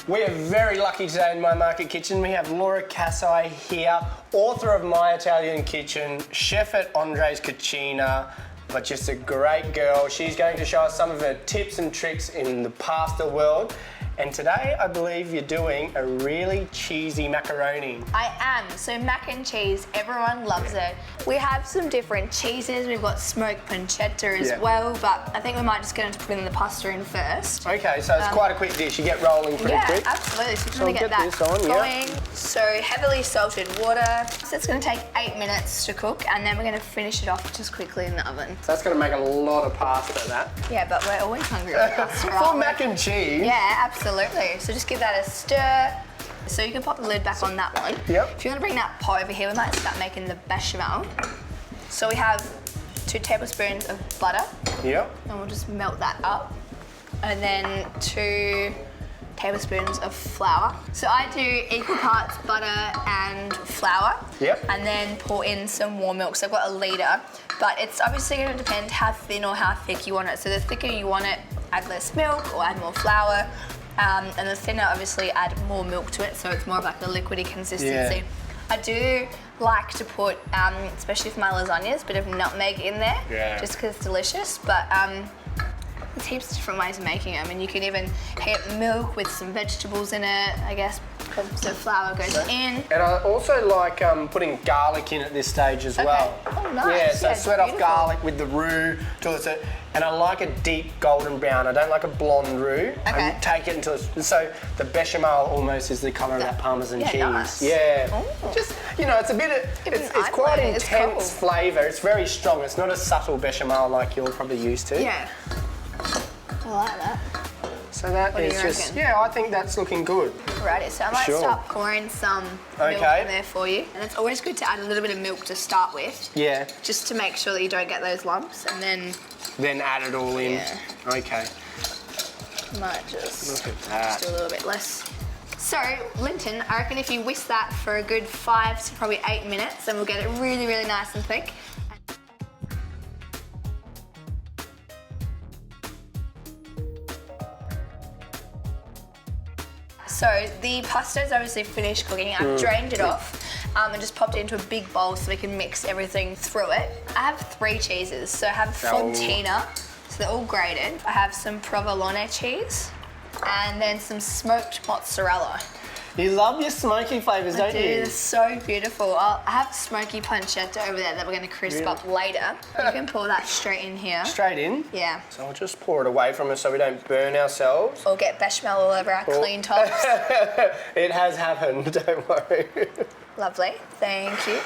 We are very lucky today in My Market Kitchen. We have Laura Cassai here, author of My Italian Kitchen, chef at Andre's Cucina, but just a great girl. She's going to show us some of her tips and tricks in the pasta world. And today, I believe you're doing a really cheesy macaroni. I am. So mac and cheese, everyone loves it. We have some different cheeses. We've got smoked pancetta as well, but I think we might just get into putting the pasta in first. Okay, so it's quite a quick dish. You get rolling pretty quick. Yeah, absolutely. So we're going to get that this on, going. So heavily salted water. So it's going to take 8 minutes to cook, and then we're going to finish it off just quickly in the oven. So that's going to make a lot of pasta, that. Yeah, but we're always hungry for pasta, right? For mac and cheese. Yeah, absolutely. So just give that a stir. So you can pop the lid back on that one. Yep. If you want to bring that pot over here, we might start making the bechamel. So we have 2 tablespoons of butter. Yep. And we'll just melt that up. And then 2 tablespoons of flour. So I do equal parts butter and flour. Yep. And then pour in some warm milk. So I've got a litre. But it's obviously going to depend how thin or how thick you want it. So the thicker you want it, add less milk or add more flour. And the thinner, obviously, add more milk to it, so it's more of like a liquidy consistency. Yeah. I do like to put, especially for my lasagnas, a bit of nutmeg in there, just because it's delicious. But there's heaps of different ways of making it. I mean, you can even heat milk with some vegetables in it, I guess, so flour goes in. And I also like putting garlic in at this stage as well. Oh, nice. Yeah, so sweat off beautiful. garlic with the roux. And I like a deep golden brown. I don't like a blonde roux. Okay. I take it until it's, so the bechamel almost is the colour of that Parmesan cheese. Nice. Yeah. Ooh. Just, you know, it's a bit of, it's quite intense flavour. It's very strong. It's not a subtle bechamel like you're probably used to. Yeah. I like that. So that is just, yeah, I think that's looking good. Alrighty, so I might start pouring some milk in there for you. And it's always good to add a little bit of milk to start with. Yeah. Just to make sure that you don't get those lumps, and then add it all in. Yeah. Okay. Might just, look at that. do a little bit less. So, Lynton, I reckon if you whisk that for a good 5 to probably 8 minutes, then we'll get it really, really nice and thick. So the pasta's obviously finished cooking. I've drained it off and just popped it into a big bowl so we can mix everything through it. I have 3 cheeses. So I have fontina, so they're all grated. I have some provolone cheese and then some smoked mozzarella. You love your smoky flavours, don't you? They're so beautiful. I have smoky pancetta over there that we're going to crisp up later. You can pour that straight in here. Straight in? Yeah. So I'll just pour it away from us so we don't burn ourselves. Or get bechamel all over our clean tops. It has happened, don't worry. Lovely, thank you.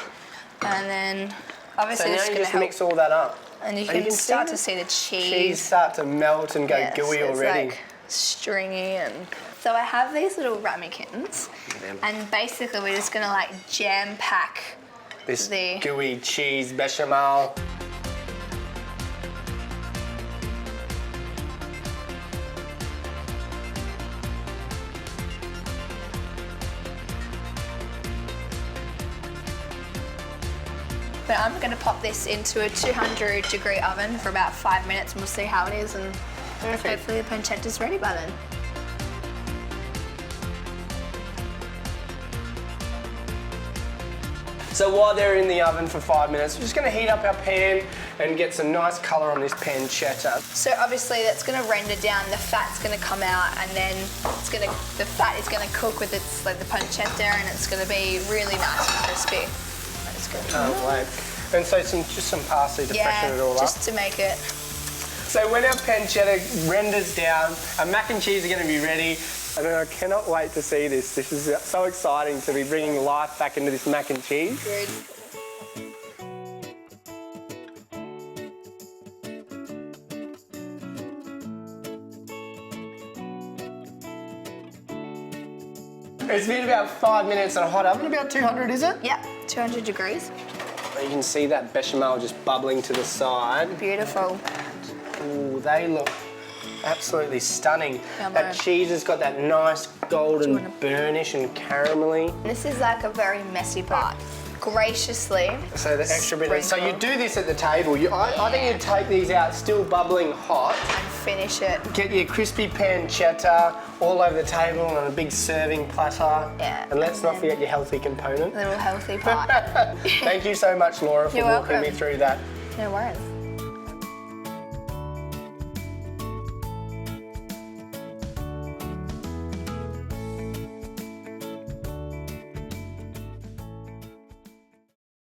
And then obviously So this now is you going to just help. mix all that up. And you can start to see the Cheese start to melt and go gooey it's already. Like stringy. And so I have these little ramekins, and basically we're just going to like jam pack this the gooey cheese bechamel. But I'm going to pop this into a 200-degree oven for about 5 minutes, and we'll see how it is, and hopefully the pancetta's ready by then. So while they're in the oven for 5 minutes, we're just going to heat up our pan and get some nice colour on this pancetta. So obviously that's going to render down, the fat's going to come out, and then the fat is going to cook with its like the pancetta, and it's going to be really nice and crispy. Can't wait. And so just some parsley to freshen it all up. just to make it. So when our pancetta renders down, our mac and cheese are going to be ready. And I cannot wait to see this. This is so exciting to be bringing life back into this mac and cheese. Good. It's been about 5 minutes in a hot oven, about 200, is it? Yep, 200 degrees. You can see that bechamel just bubbling to the side. Beautiful. Ooh, they look absolutely stunning. Yeah, that cheese has got that nice golden burnish and caramelly. This is like a very messy part. graciously. So the extra bit of, so you sprinkle. do this at the table. I think you'd take these out still bubbling hot. And finish it. Get your crispy pancetta all over the table on a big serving platter. Yeah. And let's not forget your healthy component. A little healthy pie. Thank you so much, Laura, for You're walking welcome. me through that. No worries.